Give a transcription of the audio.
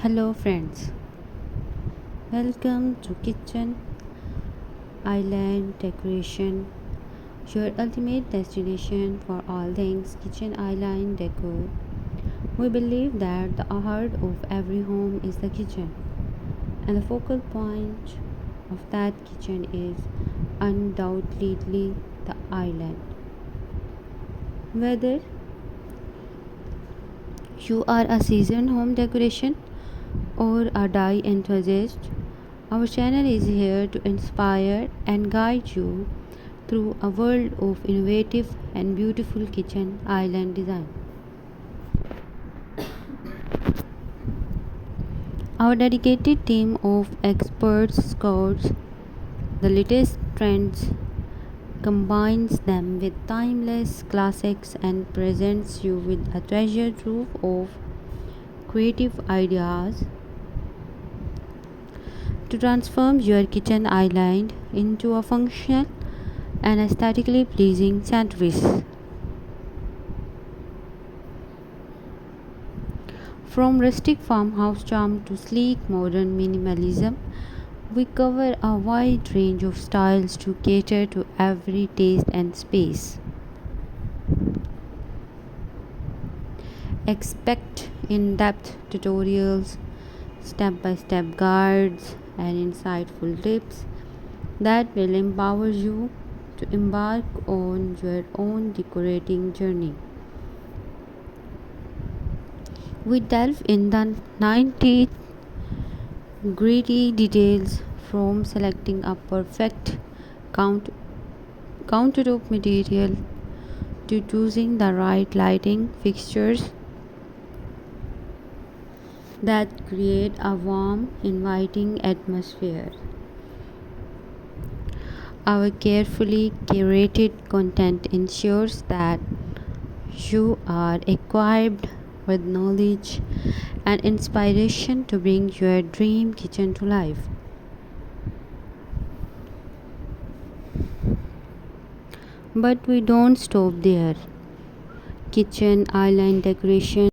Hello, friends. Welcome to Kitchen Island Decoration, your ultimate destination for all things kitchen island decor. We believe that the heart of every home is the kitchen, and the focal point of that kitchen is undoubtedly the island. Whether you are a seasoned home decoration or a dye enthusiast, our channel is here to inspire and guide you through a world of innovative and beautiful kitchen island design. Our dedicated team of experts scouts the latest trends, combines them with timeless classics, and presents you with a treasure trove of creative ideas to transform your kitchen island into a functional and aesthetically pleasing centerpiece. From rustic farmhouse charm to sleek modern minimalism, we cover a wide range of styles to cater to every taste and space. Expect in depth tutorials, step by step guides, and insightful tips that will empower you to embark on your own decorating journey. We delve in the 90 gritty details, from selecting a perfect count- countertop material to choosing the right lighting fixtures that create a warm, inviting atmosphere. Our carefully curated content ensures that you are equipped with knowledge and inspiration to bring your dream kitchen to life. But we don't stop there. Kitchen island decoration